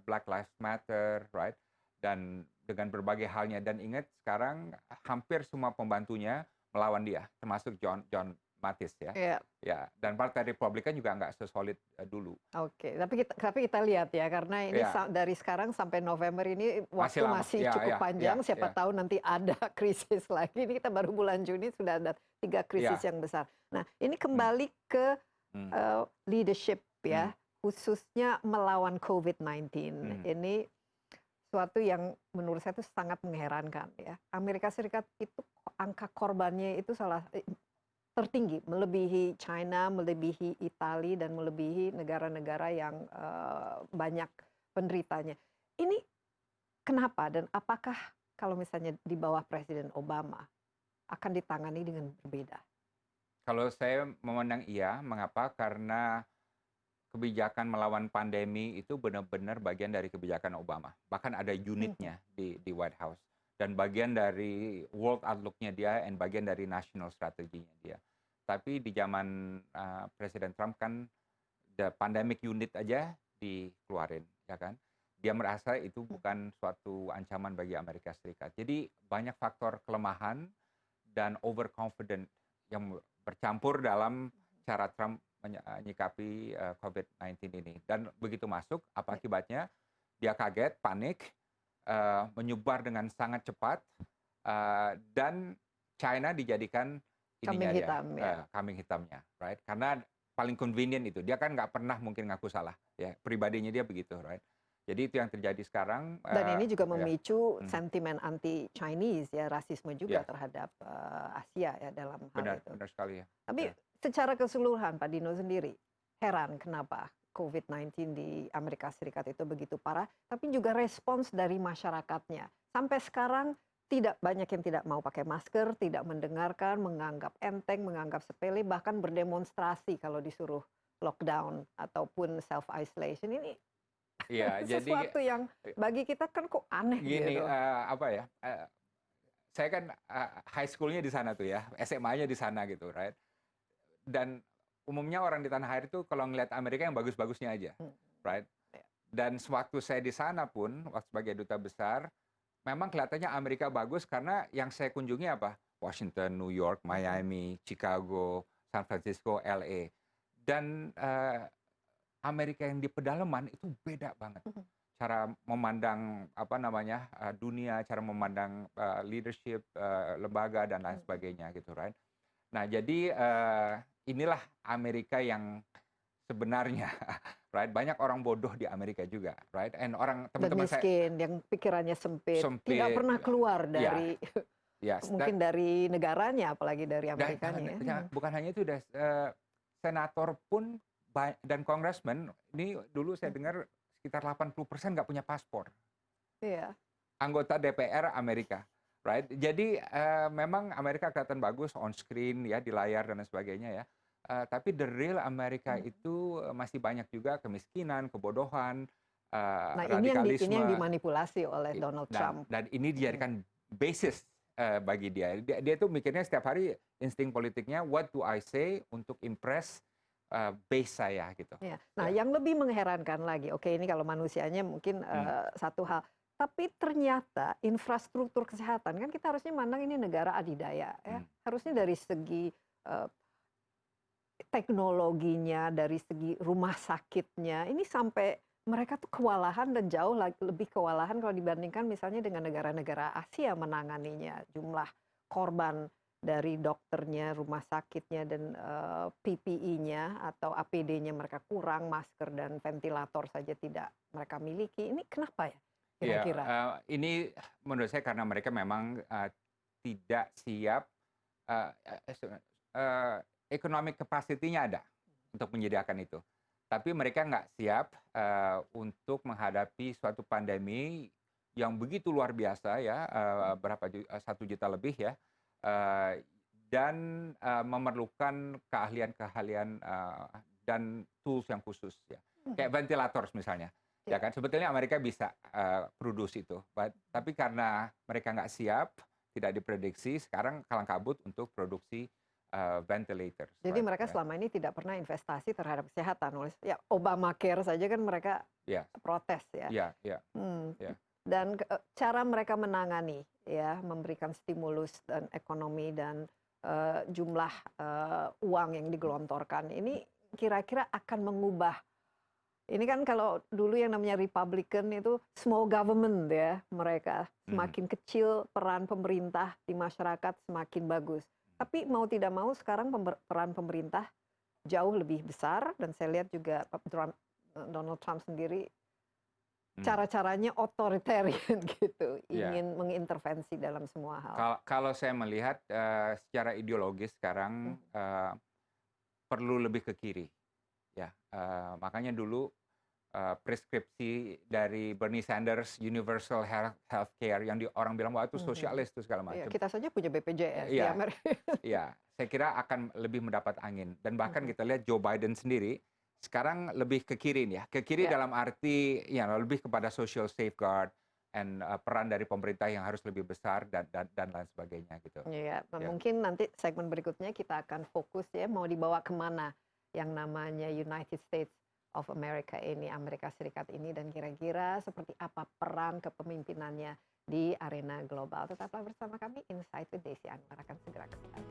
Black Lives Matter, right? Dan dengan berbagai halnya. Dan ingat sekarang hampir semua pembantunya melawan dia, termasuk John pragmatis ya. Iya. Ya, dan Partai Republikan juga nggak sesolid dulu. Oke, tapi kita lihat ya, karena ini Ya, dari sekarang sampai November ini masih waktu lama. masih Ya, cukup ya, panjang. ya, Siapa ya, tahu nanti ada krisis lagi. Ini kita baru bulan Juni sudah ada 3 krisis ya. yang besar. Nah, ini Hmm, kembali ke hmm, leadership ya, hmm, khususnya melawan COVID-19. hmm. Ini suatu yang menurut saya itu sangat mengherankan ya. Amerika Serikat itu angka korbannya itu tertinggi, melebihi China, melebihi Italia, dan melebihi negara-negara yang banyak penderitanya. Ini kenapa, dan apakah kalau misalnya di bawah Presiden Obama akan ditangani dengan berbeda? Kalau saya memandang iya, mengapa? Karena kebijakan melawan pandemi itu benar-benar bagian dari kebijakan Obama. Bahkan ada unitnya di White House. Dan bagian dari world outlook-nya dia, dan bagian dari national strategy-nya dia. Tapi di zaman Presiden Trump kan, the pandemic unit aja dikeluarin, ya kan? Dia merasa itu bukan suatu ancaman bagi Amerika Serikat. Jadi banyak faktor kelemahan dan overconfident yang bercampur dalam cara Trump menyikapi COVID-19 ini. Dan begitu masuk, apa akibatnya? Dia kaget, panik, menyebar dengan sangat cepat, dan China dijadikan Kambing ininya dia, hitam ya. kambing hitamnya, right? Karena paling convenient itu. Dia kan nggak pernah mungkin ngaku salah, ya. Pribadinya dia begitu, right? Jadi itu yang terjadi sekarang. Dan ini juga Ya. memicu sentimen anti-Chinese ya, rasisme juga Ya, terhadap Asia ya dalam hal benar, itu. benar sekali ya. Tapi Ya. secara keseluruhan Pak Dino sendiri heran kenapa COVID-19 di Amerika Serikat itu begitu parah, tapi juga respons dari masyarakatnya. Sampai sekarang tidak banyak yang tidak mau pakai masker, tidak mendengarkan, menganggap enteng, menganggap sepele, bahkan berdemonstrasi kalau disuruh lockdown ataupun self-isolation. Ini Iya, jadi sesuatu yang bagi kita kan kok aneh gini, gitu. apa ya? Saya kan high school-nya di sana tuh ya, SMA-nya di sana gitu, right? Dan umumnya orang di tanah air itu kalau ngelihat Amerika yang bagus-bagusnya aja, right? Ya. Dan sewaktu saya di sana pun, waktu sebagai duta besar, memang kelihatannya Amerika bagus karena yang saya kunjungi apa? Washington, New York, Miami, Chicago, San Francisco, LA. Dan Amerika yang di pedalaman itu beda banget. Cara memandang apa namanya dunia, cara memandang leadership, lembaga dan lain sebagainya gitu, right? Nah, jadi inilah Amerika yang sebenarnya, right? Banyak orang bodoh di Amerika juga, right? And Dan teman-teman saya miskin, yang pikirannya sempit, tidak sempit, pernah keluar ya, dari ya, mungkin dari negaranya, apalagi dari Amerikanya. Ya. bukan hanya itu, senator pun dan congressman ini dulu saya dengar sekitar 80% nggak punya paspor. Iya. Anggota DPR Amerika, right? Jadi memang Amerika kelihatan bagus on screen ya, di layar dan lain sebagainya ya. Tapi the real Amerika itu masih banyak juga kemiskinan, kebodohan, Nah, radikalisme. ini yang dimanipulasi oleh Donald Trump. Dan ini dijadikan basis bagi dia. Dia tuh mikirnya setiap hari, insting politiknya, what do I say untuk impress base saya gitu. Ya. Nah, yang lebih mengherankan lagi, oke ini kalau manusianya mungkin satu hal, tapi ternyata infrastruktur kesehatan kan kita harusnya mandang ini negara adidaya, ya. Harusnya dari segi teknologinya, dari segi rumah sakitnya, ini sampai mereka tuh kewalahan dan jauh lebih kewalahan kalau dibandingkan misalnya dengan negara-negara Asia menanganinya, jumlah korban dari dokternya, rumah sakitnya, dan PPE-nya atau APD-nya mereka kurang, masker dan ventilator saja tidak mereka miliki. Ini kenapa ya kira-kira? Ya, ini menurut saya karena mereka memang tidak siap, economic capacity-nya ada untuk menyediakan itu. Tapi mereka nggak siap untuk menghadapi suatu pandemi yang begitu luar biasa ya, 1 juta lebih ya. Dan memerlukan keahlian-keahlian dan tools yang khusus ya, kayak ventilator misalnya, ya kan sebetulnya Amerika bisa produce itu, tapi karena mereka nggak siap, tidak diprediksi, sekarang kalang kabut untuk produksi ventilator. Jadi mereka selama ini tidak pernah investasi terhadap kesehatan. Ya Obamacare saja kan mereka protes ya. Dan cara mereka menangani ya, memberikan stimulus dan ekonomi dan jumlah uang yang digelontorkan ini kira-kira akan mengubah. Ini kan kalau dulu yang namanya Republican itu small government ya, mereka semakin kecil peran pemerintah di masyarakat semakin bagus. Tapi mau tidak mau sekarang peran pemerintah jauh lebih besar, dan saya lihat juga Donald Trump sendiri cara-caranya otoritarian gitu, ingin mengintervensi dalam semua hal. Kalau saya melihat secara ideologis sekarang perlu lebih ke kiri, ya. Makanya dulu preskripsi dari Bernie Sanders, universal healthcare, yang orang bilang wah itu sosialis itu segala macam. Kita saja punya BPJS di Amerika. Iya, saya kira akan lebih mendapat angin, dan bahkan kita lihat Joe Biden sendiri sekarang lebih ke kiri ya, ke kiri dalam arti ya lebih kepada social safeguard and peran dari pemerintah yang harus lebih besar dan lain sebagainya gitu. Iya, mungkin nanti segmen berikutnya kita akan fokus ya mau dibawa kemana yang namanya United States of America ini, Amerika Serikat ini, dan kira-kira seperti apa peran kepemimpinannya di arena global. Tetaplah bersama kami, Insight with Desi Anwar akan segera kembali.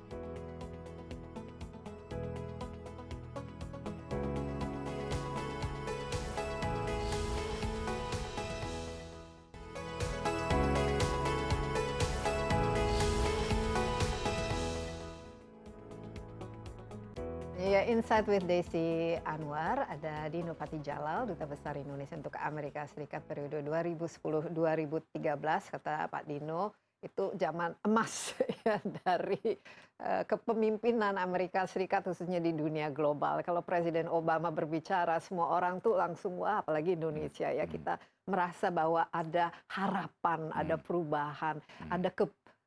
Ya, Insight with Desi Anwar, ada Dino Patijalal, Duta Besar Indonesia untuk Amerika Serikat periode 2010-2013, kata Pak Dino, itu zaman emas ya, dari kepemimpinan Amerika Serikat khususnya di dunia global. Kalau Presiden Obama berbicara, semua orang tuh langsung wah, apalagi Indonesia ya, kita merasa bahwa ada harapan, ada perubahan, ada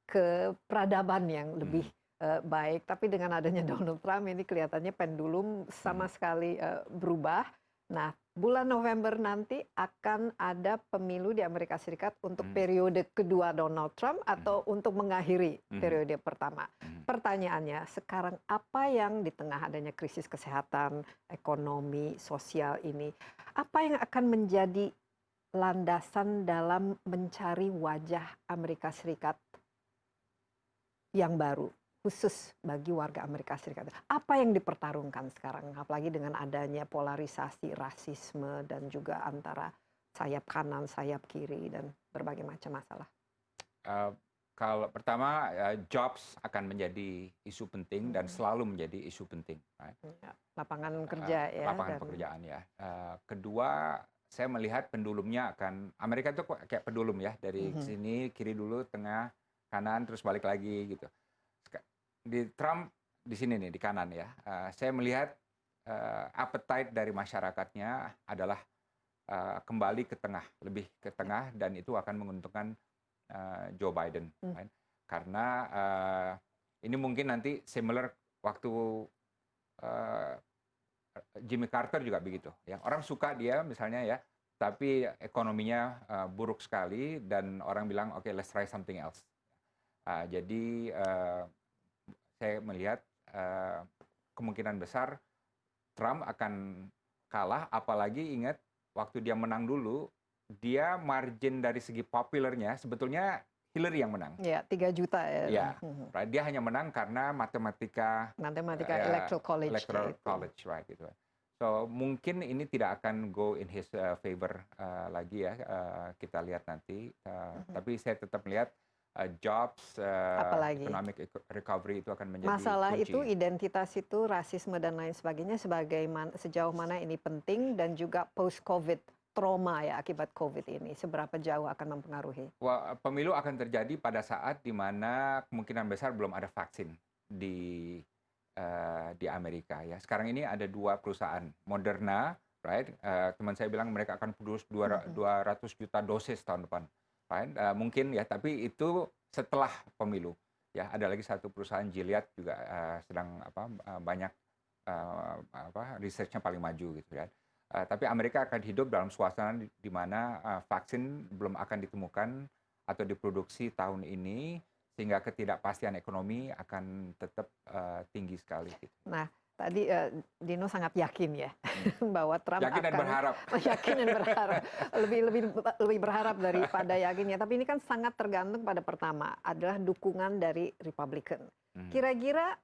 keperadaban yang lebih baik. Tapi dengan adanya Donald Trump ini kelihatannya pendulum sama sekali berubah. Nah, bulan November nanti akan ada pemilu di Amerika Serikat untuk periode kedua Donald Trump atau untuk mengakhiri periode pertama. Pertanyaannya, sekarang apa yang di tengah adanya krisis kesehatan, ekonomi, sosial ini, apa yang akan menjadi landasan dalam mencari wajah Amerika Serikat yang baru, khusus bagi warga Amerika Serikat? Apa yang dipertarungkan sekarang, apalagi dengan adanya polarisasi, rasisme, dan juga antara sayap kanan, sayap kiri, dan berbagai macam masalah? Kalau pertama, jobs akan menjadi isu penting dan selalu menjadi isu penting. Right? Lapangan kerja ya. Lapangan pekerjaan ya. Kedua, saya melihat pendulumnya akan, Amerika itu kayak pendulum ya, dari sini, kiri dulu, tengah, kanan, terus balik lagi gitu. Di Trump di sini nih, di kanan ya, saya melihat appetite dari masyarakatnya adalah kembali ke tengah, lebih ke tengah, dan itu akan menguntungkan Joe Biden, right? Karena ini mungkin nanti similar waktu Jimmy Carter juga begitu, ya. Orang suka dia misalnya ya, tapi ekonominya buruk sekali, dan orang bilang oke, let's try something else. Jadi saya melihat kemungkinan besar Trump akan kalah, apalagi ingat waktu dia menang dulu, dia margin dari segi populernya sebetulnya Hillary yang menang. Ya, 3 juta ya. Ya, dia hanya menang karena matematika electoral college, right, gitu. So mungkin ini tidak akan go in his favor lagi ya, kita lihat nanti. Tapi saya tetap melihat jobs, economic recovery itu akan menjadi masalah kunci. itu, identitas itu, rasisme dan lain sebagainya, sejauh mana ini penting, dan juga post-COVID, trauma ya akibat COVID ini, seberapa jauh akan mempengaruhi? Pemilu akan terjadi pada saat di mana kemungkinan besar belum ada vaksin di Amerika ya. Sekarang ini ada 2 perusahaan, Moderna, right? Teman saya bilang mereka akan produce 200 juta dosis tahun depan. Mungkin ya, tapi itu setelah pemilu ya. Ada lagi 1 perusahaan, Gilead, juga sedang banyak researchnya paling maju gitu ya. Tapi Amerika akan hidup dalam suasana di mana vaksin belum akan ditemukan atau diproduksi tahun ini, sehingga ketidakpastian ekonomi akan tetap tinggi sekali gitu. Nah, Tadi Dino sangat yakin ya bahwa Trump Yakin dan akan berharap. yakin dan berharap lebih berharap daripada yakinnya. Tapi ini kan sangat tergantung pada pertama adalah dukungan dari Republican. Kira-kira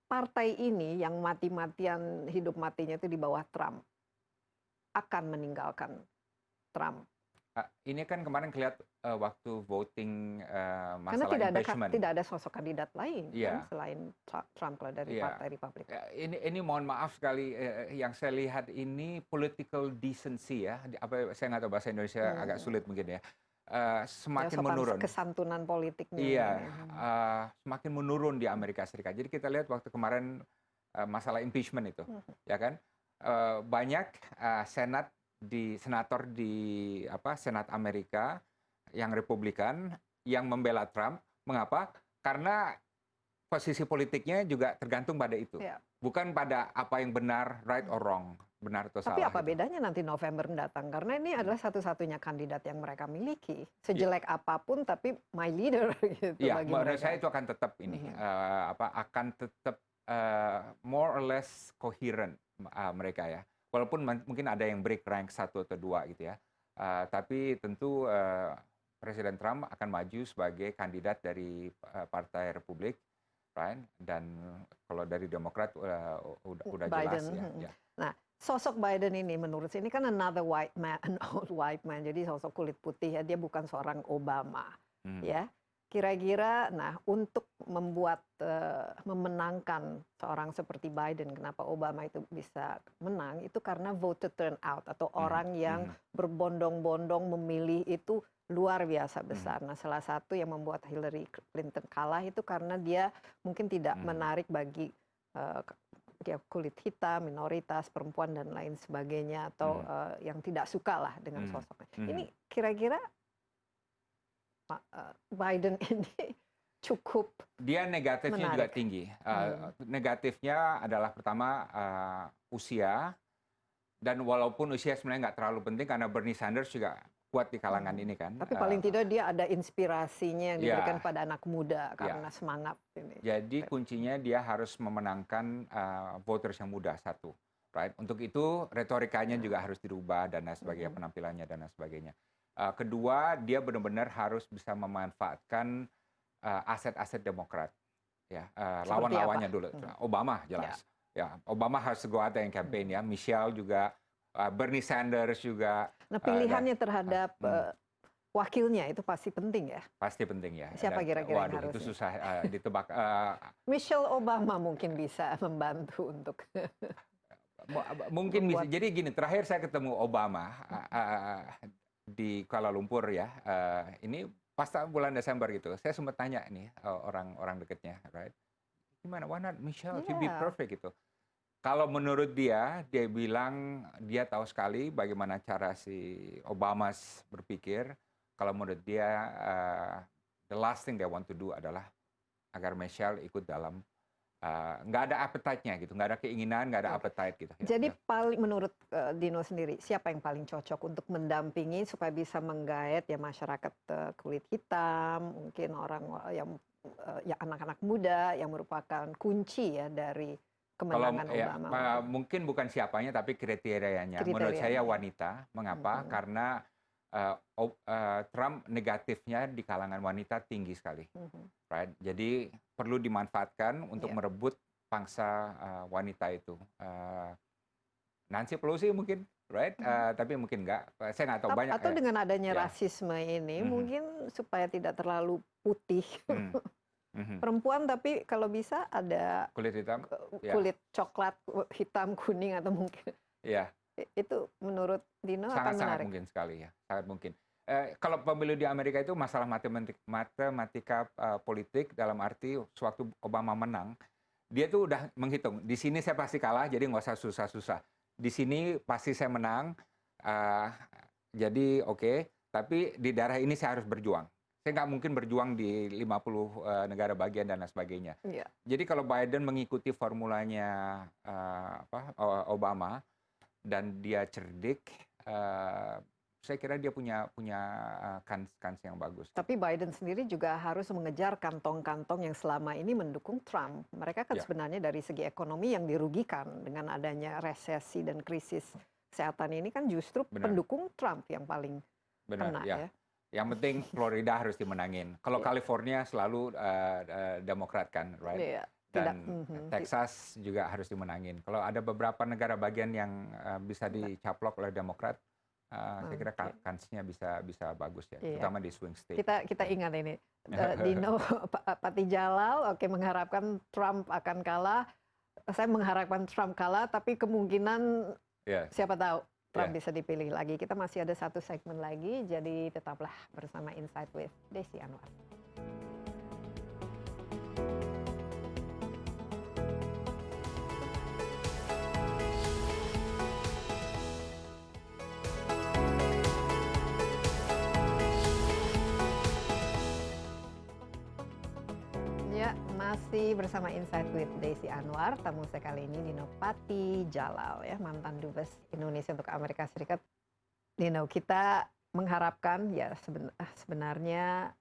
partai ini yang mati-matian hidup matinya itu di bawah Trump akan meninggalkan Trump. Ini kan kemarin kelihatan waktu voting Karena masalah impeachment. tidak ada sosok kandidat lain Iya. kan, selain Trump kalau dari Iya. partai Republikan. Ini mohon maaf sekali yang saya lihat ini political decency ya. Saya nggak tahu bahasa Indonesia agak sulit mungkin ya. Semakin menurun. Kesantunan politiknya. Iya, semakin menurun di Amerika Serikat. Jadi kita lihat waktu kemarin masalah impeachment itu, ya kan? Banyak senator di Senat Amerika yang Republikan yang membela Trump. Mengapa? Karena posisi politiknya juga tergantung pada itu, bukan pada apa yang benar, right or wrong, benar atau salah. Tapi apa bedanya nanti November mendatang? Karena ini adalah satu-satunya kandidat yang mereka miliki. Sejelek apapun, tapi my leader gitu. Iya, bagi menurut mereka. saya itu akan tetap ini, akan tetap more or less coherent mereka ya. Walaupun mungkin ada yang break rank 1 atau 2 gitu ya. Tapi tentu Presiden Trump akan maju sebagai kandidat dari Partai Republik, right? Dan kalau dari Demokrat udah jelas ya. Nah, sosok Biden ini menurut saya ini kan another white man, an old white man. Jadi sosok kulit putih ya, dia bukan seorang Obama, ya. Kira-kira, nah untuk membuat memenangkan seorang seperti Biden, kenapa Obama itu bisa menang, itu karena voter turnout atau orang yang berbondong-bondong memilih itu luar biasa besar. Nah, salah satu yang membuat Hillary Clinton kalah itu karena dia mungkin tidak menarik bagi kulit hitam, minoritas, perempuan dan lain sebagainya, atau yang tidak suka lah dengan sosoknya. Ini kira-kira Biden ini cukup dia negatifnya menarik. juga tinggi. Negatifnya adalah pertama usia, dan walaupun usia sebenarnya nggak terlalu penting karena Bernie Sanders juga kuat di kalangan ini kan. Tapi paling tidak dia ada inspirasinya yang diberikan pada anak muda karena semangat ini. Jadi kuncinya dia harus memenangkan voters yang muda satu, right? Untuk itu retorikanya juga harus dirubah dan lain sebagainya, penampilannya dan lain sebagainya. Kedua, dia benar-benar harus bisa memanfaatkan aset-aset Demokrat, ya, lawan-lawannya dulu. Obama jelas, ya, Obama harus go out and campaign ya, Michelle juga, Bernie Sanders juga. Nah, pilihannya terhadap wakilnya itu pasti penting ya. Pasti penting ya. Siapa kira-kira yang harus? Itu harusnya? susah ditebak. Michelle Obama mungkin bisa membantu untuk. Mungkin bisa. Jadi gini, terakhir saya ketemu Obama di Kuala Lumpur ya, ini pas bulan Desember gitu, saya sempat tanya nih orang dekatnya, right? Gimana, why not Michelle, she'd be perfect gitu. Kalau menurut dia bilang dia tahu sekali bagaimana cara si Obama berpikir. Kalau menurut dia, the last thing they want to do adalah agar Michelle ikut dalam nggak ada appetite-nya gitu, nggak ada keinginan, nggak ada appetite gitu. Jadi paling menurut Dino sendiri, siapa yang paling cocok untuk mendampingi supaya bisa menggait ya masyarakat kulit hitam, mungkin orang yang ya anak-anak muda yang merupakan kunci ya dari kemenangan Obama. Mungkin bukan siapanya tapi kriterianya. Menurut saya wanita. Mengapa? Karena Trump negatifnya di kalangan wanita tinggi sekali, right? Jadi perlu dimanfaatkan untuk merebut pangsa wanita itu. Nancy Pelosi mungkin, right? Tapi mungkin enggak. Saya nggak tahu banyak. Atau dengan adanya rasisme ini, mungkin supaya tidak terlalu putih. Perempuan tapi kalau bisa ada kulit hitam, kulit coklat, hitam, kuning atau mungkin. Iya. Itu menurut Dino akan menarik. Sangat mungkin sekali ya, sangat mungkin. Kalau pemilu di Amerika itu masalah matematika politik dalam arti sewaktu Obama menang, dia tuh udah menghitung. Di sini saya pasti kalah, jadi nggak usah susah-susah. Di sini pasti saya menang, jadi oke. Tapi di daerah ini saya harus berjuang. Saya nggak mungkin berjuang di 50 negara bagian dan lain sebagainya. Jadi kalau Biden mengikuti formulanya Obama, dan dia cerdik, saya kira dia punya kans yang bagus. Tapi Biden sendiri juga harus mengejar kantong-kantong yang selama ini mendukung Trump. Mereka kan Ya, sebenarnya dari segi ekonomi yang dirugikan dengan adanya resesi dan krisis kesehatan ini kan justru benar, pendukung Trump yang paling benar. kena Ya, ya. yang penting Florida harus dimenangin. Kalau Iya. California selalu Demokrat kan, right? Iya, tidak. Dan Texas juga harus dimenangin. Kalau ada beberapa negara bagian yang bisa dicaplok oleh Demokrat, saya kira kansnya bisa bagus ya, Iya. terutama di swing state. Kita ingat ini, Dino Patijalal, oke mengharapkan Trump akan kalah. Saya mengharapkan Trump kalah, tapi kemungkinan Ya, siapa tahu Trump ya. bisa dipilih lagi. Kita masih ada satu segmen lagi, jadi tetaplah bersama Insight with Desi Anwar. Ya, masih bersama Insight with Desi Anwar. Tamu saya kali ini Dino Patijalal, ya, mantan dubes Indonesia untuk Amerika Serikat. Dino, kita mengharapkan ya sebenarnya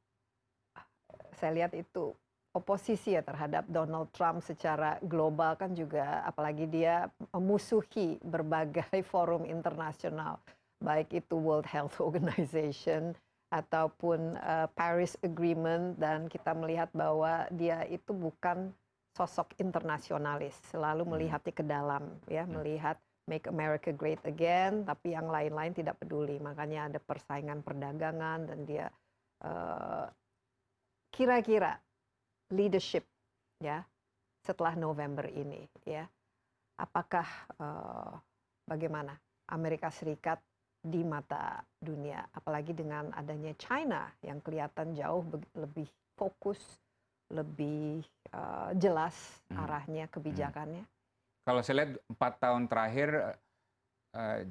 saya lihat itu oposisi ya terhadap Donald Trump secara global kan juga, apalagi dia memusuhi berbagai forum internasional, baik itu World Health Organization ataupun Paris Agreement, dan kita melihat bahwa dia itu bukan sosok internasionalis, selalu melihatnya ke dalam, ya, melihat Make America Great Again, tapi yang lain-lain tidak peduli. Makanya ada persaingan perdagangan, dan dia kira-kira leadership ya setelah November ini, ya, apakah bagaimana Amerika Serikat di mata dunia, apalagi dengan adanya China yang kelihatan jauh lebih fokus, lebih jelas arahnya, kebijakannya. Kalau saya lihat 4 tahun terakhir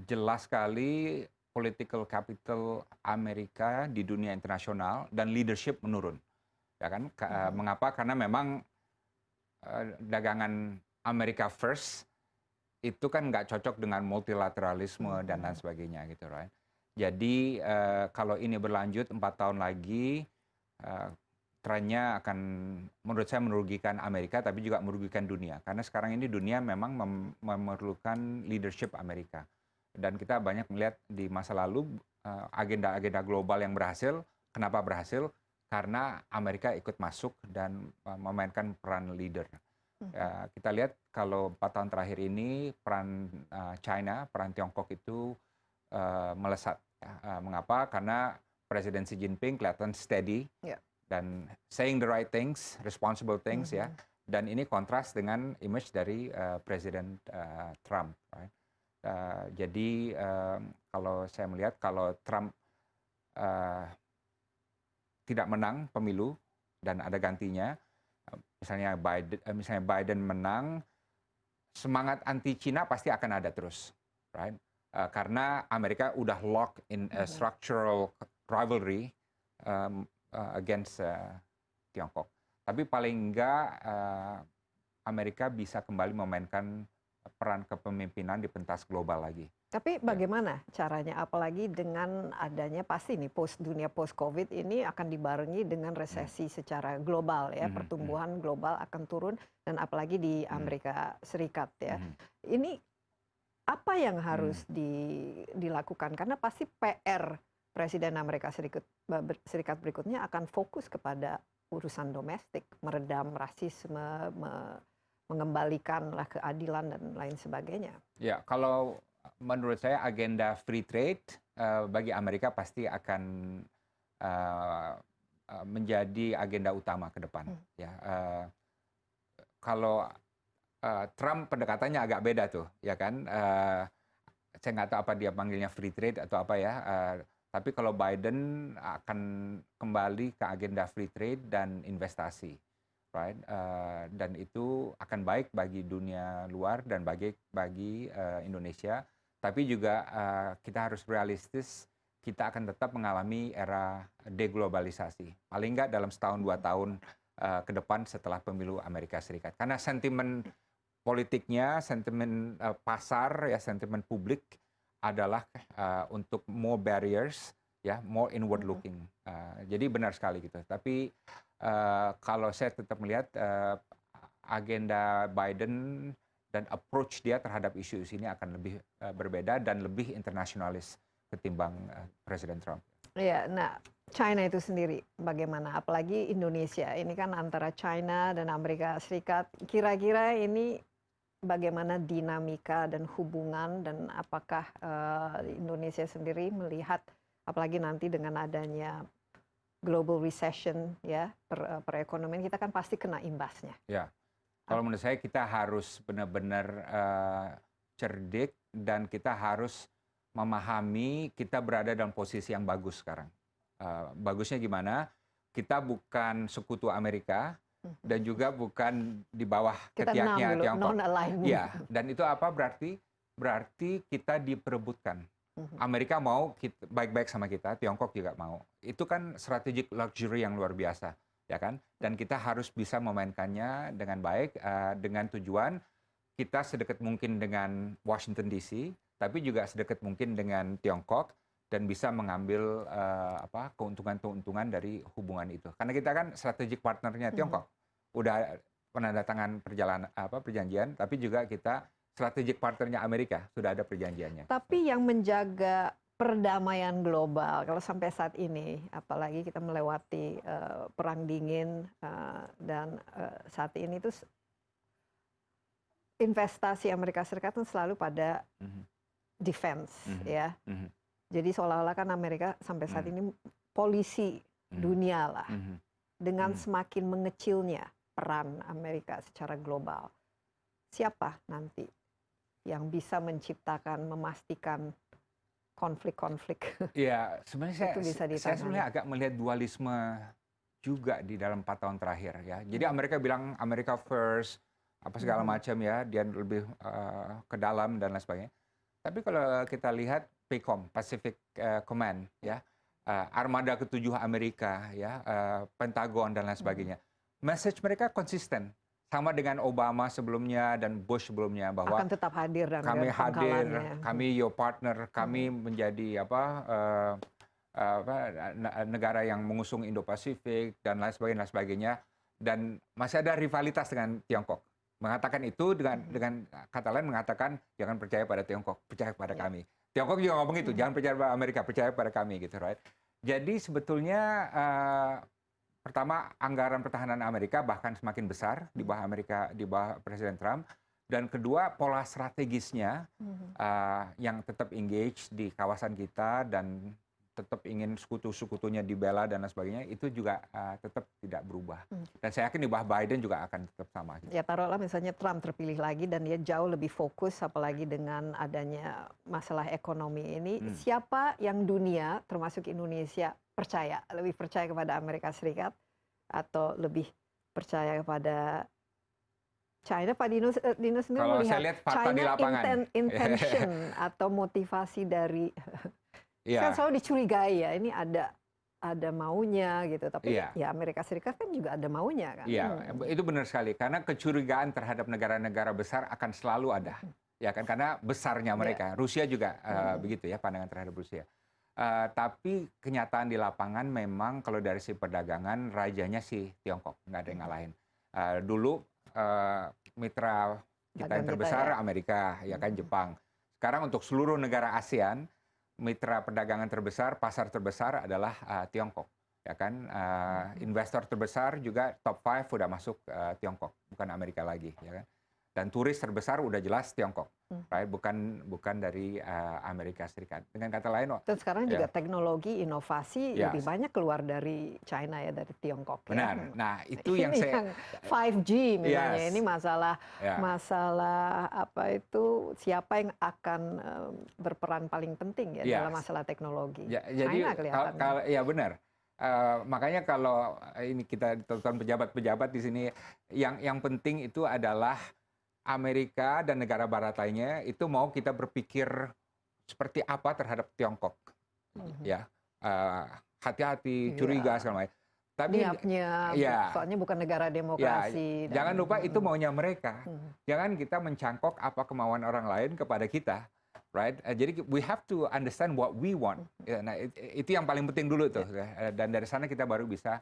jelas sekali political capital Amerika di dunia internasional dan leadership menurun. Ya kan? Mengapa? Karena memang dagangan America first itu kan nggak cocok dengan multilateralisme dan lain sebagainya gitu, right? Jadi kalau ini berlanjut 4 tahun lagi, trennya akan menurut saya merugikan Amerika, tapi juga merugikan dunia. Karena sekarang ini dunia memang memerlukan leadership Amerika. Dan kita banyak melihat di masa lalu agenda-agenda global yang berhasil. Kenapa berhasil? Karena Amerika ikut masuk dan memainkan peran leader. Kita lihat kalau 4 tahun terakhir ini peran China, peran Tiongkok itu melesat. Mengapa? Karena Presiden Xi Jinping kelihatan steady. Dan saying the right things, responsible things, ya. Dan ini kontras dengan image dari Presiden Trump, right? Jadi kalau saya melihat kalau Trump tidak menang pemilu dan ada gantinya, misalnya Biden menang, semangat anti Cina pasti akan ada terus, right? Karena Amerika udah lock in a structural rivalry against Tiongkok. Tapi paling enggak Amerika bisa kembali memainkan peran kepemimpinan di pentas global lagi. Tapi bagaimana caranya, apalagi dengan adanya pasti nih dunia post Covid ini akan dibarengi dengan resesi secara global, ya, pertumbuhan global akan turun, dan apalagi di Amerika Serikat, ya. Ini apa yang harus dilakukan? Karena pasti PR Presiden Amerika Serikat berikutnya akan fokus kepada urusan domestik, meredam rasisme, mengembalikanlah keadilan dan lain sebagainya. Ya, kalau menurut saya agenda free trade bagi Amerika pasti akan menjadi agenda utama ke depan. Ya, kalau Trump pendekatannya agak beda tuh, ya kan? Saya nggak tahu apa dia panggilnya free trade atau apa ya. Tapi kalau Biden akan kembali ke agenda free trade dan investasi, right? Dan itu akan baik bagi dunia luar dan bagi Indonesia. Tapi juga kita harus realistis, kita akan tetap mengalami era deglobalisasi. Paling nggak dalam setahun 2 tahun ke depan setelah pemilu Amerika Serikat. Karena sentimen politiknya, sentimen pasar, ya, sentimen publik adalah untuk more barriers, ya, more inward looking. Jadi benar sekali gitu. Tapi kalau saya tetap melihat agenda Biden dan approach dia terhadap isu ini akan lebih berbeda dan lebih internasionalis ketimbang Presiden Trump. Iya, nah China itu sendiri bagaimana? Apalagi Indonesia, ini kan antara China dan Amerika Serikat. Kira-kira ini bagaimana dinamika dan hubungan dan apakah Indonesia sendiri melihat, apalagi nanti dengan adanya global recession ya, perekonomian kita kan pasti kena imbasnya. Ya, kalau menurut saya kita harus benar-benar cerdik dan kita harus memahami kita berada dalam posisi yang bagus sekarang. Bagusnya gimana? Kita bukan sekutu Amerika dan juga bukan di bawah ketiaknya Tiongkok. Iya, dan itu apa berarti? Berarti kita diperebutkan. Amerika mau baik-baik sama kita, Tiongkok juga mau. Itu kan strategic luxury yang luar biasa, ya kan? Dan kita harus bisa memainkannya dengan baik, dengan tujuan kita sedekat mungkin dengan Washington DC, tapi juga sedekat mungkin dengan Tiongkok dan bisa mengambil keuntungan-keuntungan dari hubungan itu. Karena kita kan strategic partnernya Tiongkok. Udah penandatangan perjanjian, tapi juga kita strategic partnernya Amerika, sudah ada perjanjiannya. Tapi yang menjaga perdamaian global, kalau sampai saat ini, apalagi kita melewati perang dingin dan saat ini itu investasi Amerika Serikat kan selalu pada defense, ya. Jadi seolah-olah kan Amerika sampai saat ini polisi dunia lah, dengan semakin mengecilnya peran Amerika secara global. Siapa nanti yang bisa menciptakan, memastikan konflik-konflik? Ya, sebenarnya saya sebenarnya agak melihat dualisme juga di dalam 4 tahun terakhir, ya. Jadi Amerika bilang America first, apa segala macam, ya, dia lebih ke dalam dan lain sebagainya. Tapi kalau kita lihat PACOM, Pacific Command, ya, armada ke-7 Amerika, ya, Pentagon dan lain sebagainya, message mereka konsisten. Sama dengan Obama sebelumnya dan Bush sebelumnya, bahwa akan tetap hadir dan kami hadir, kami your partner, kami menjadi negara yang mengusung Indo-Pasifik dan lain sebagainya, dan masih ada rivalitas dengan Tiongkok. Mengatakan itu dengan kata lain mengatakan jangan percaya pada Tiongkok, percaya pada kami. Tiongkok juga ngomong itu, jangan percaya pada Amerika, percaya pada kami, gitu, right? Jadi sebetulnya pertama, anggaran pertahanan Amerika bahkan semakin besar di bawah Presiden Trump, dan kedua, pola strategisnya yang tetap engage di kawasan kita dan tetap ingin sekutu-sekutunya dibela dan lain sebagainya, itu juga tetap tidak berubah. Dan saya yakin di bawah Biden juga akan tetap sama. Ya, taruhlah misalnya Trump terpilih lagi dan dia jauh lebih fokus, apalagi dengan adanya masalah ekonomi ini, siapa yang dunia, termasuk Indonesia, lebih percaya kepada Amerika Serikat atau lebih percaya kepada China? Pak Dino sendiri kalau melihat saya lihat fakta di lapangan, intention atau motivasi dari kan selalu dicurigai, ya, ini ada maunya gitu, tapi ya Amerika Serikat kan juga ada maunya kan. Iya, itu benar sekali, karena kecurigaan terhadap negara-negara besar akan selalu ada, ya kan, karena besarnya mereka. Rusia juga begitu, ya, pandangan terhadap Rusia. Tapi kenyataan di lapangan memang kalau dari sisi perdagangan rajanya sih Tiongkok, nggak ada yang ngalahin. Dulu mitra kita yang terbesar Amerika, ya kan, Jepang. Sekarang untuk seluruh negara ASEAN, mitra perdagangan terbesar, pasar terbesar adalah Tiongkok, ya kan. Investor terbesar juga top 5 udah masuk Tiongkok, bukan Amerika lagi, ya kan. Dan turis terbesar udah jelas Tiongkok, right? bukan dari Amerika Serikat. Dengan kata lain, dan sekarang juga teknologi inovasi lebih banyak keluar dari China, ya, dari Tiongkok. Benar. Ya. Nah, itu yang saya 5G misalnya, ini masalah siapa yang akan berperan paling penting, ya, dalam masalah teknologi. Jadi China kelihatan. Ya benar. Makanya kalau ini kita tonton pejabat-pejabat di sini, yang penting itu adalah Amerika dan negara barat lainnya itu mau kita berpikir seperti apa terhadap Tiongkok, ya, hati-hati, curiga segala macam. Tapi soalnya bukan negara demokrasi. Jangan lupa itu maunya mereka. Jangan kita mencangkok apa kemauan orang lain kepada kita, right? Jadi we have to understand what we want. Nah, itu yang paling penting dulu tuh. Dan dari sana kita baru bisa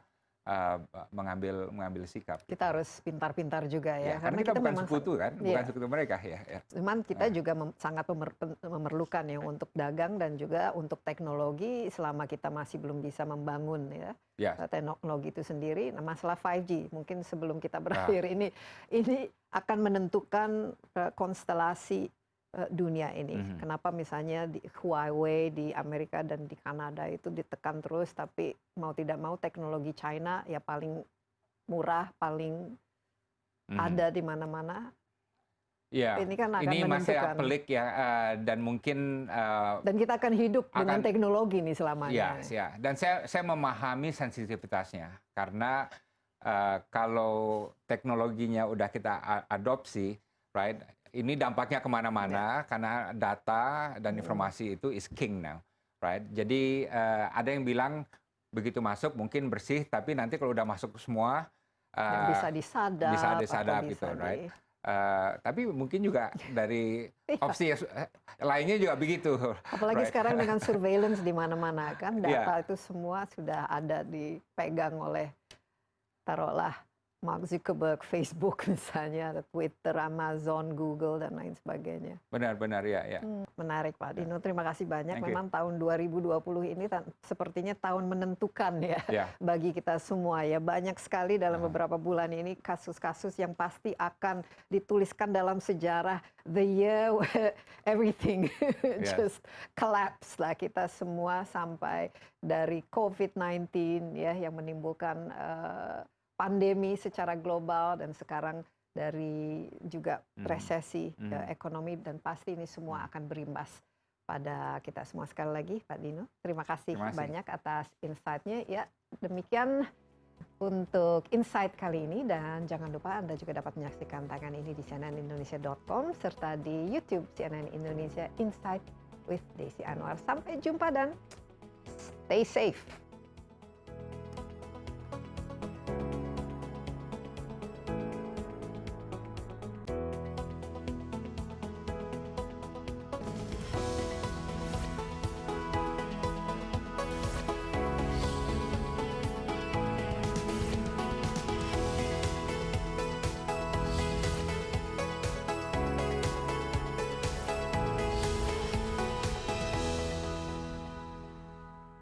mengambil sikap. Kita harus pintar-pintar juga ya, karena kita bukan sekutu kan, bukan sekutu mereka ya. Cuman kita juga sangat memerlukan ya untuk dagang dan juga untuk teknologi selama kita masih belum bisa membangun ya teknologi itu sendiri. Nah, masalah 5G mungkin sebelum kita berakhir ini akan menentukan konstelasi dunia ini. Kenapa misalnya di Huawei di Amerika dan di Kanada itu ditekan terus, tapi mau tidak mau teknologi China ya paling murah, paling ada di mana-mana. Ya, ini kan akan ini masih menentukan. pelik ya, dan mungkin dan kita akan hidup dengan teknologi ini selamanya. Ya. Dan saya memahami sensitivitasnya karena kalau teknologinya udah kita adopsi, right? Ini dampaknya kemana-mana karena data dan informasi itu is king now, right? Jadi ada yang bilang begitu masuk mungkin bersih, tapi nanti kalau udah masuk semua bisa disadap gitu, right? Tapi mungkin juga dari opsi lainnya juga begitu. Apalagi sekarang dengan surveillance di mana-mana kan, data itu semua sudah ada dipegang oleh taruhlah Mark Zuckerberg, Facebook misalnya, Twitter, Amazon, Google, dan lain sebagainya. Benar ya. Menarik Pak Dino, terima kasih banyak. Memang tahun 2020 ini sepertinya tahun menentukan ya bagi kita semua ya. Banyak sekali dalam beberapa bulan ini kasus-kasus yang pasti akan dituliskan dalam sejarah the year where everything just collapse lah. Kita semua sampai dari COVID-19 ya yang menimbulkan pandemi secara global dan sekarang dari juga resesi ekonomi, dan pasti ini semua akan berimbas pada kita semua. Sekali lagi Pak Dino, terima kasih banyak atas insight-nya. Ya, demikian untuk insight kali ini, dan jangan lupa Anda juga dapat menyaksikan tayangan ini di cnnindonesia.com serta di YouTube CNN Indonesia Insight with Desi Anwar. Sampai jumpa dan stay safe.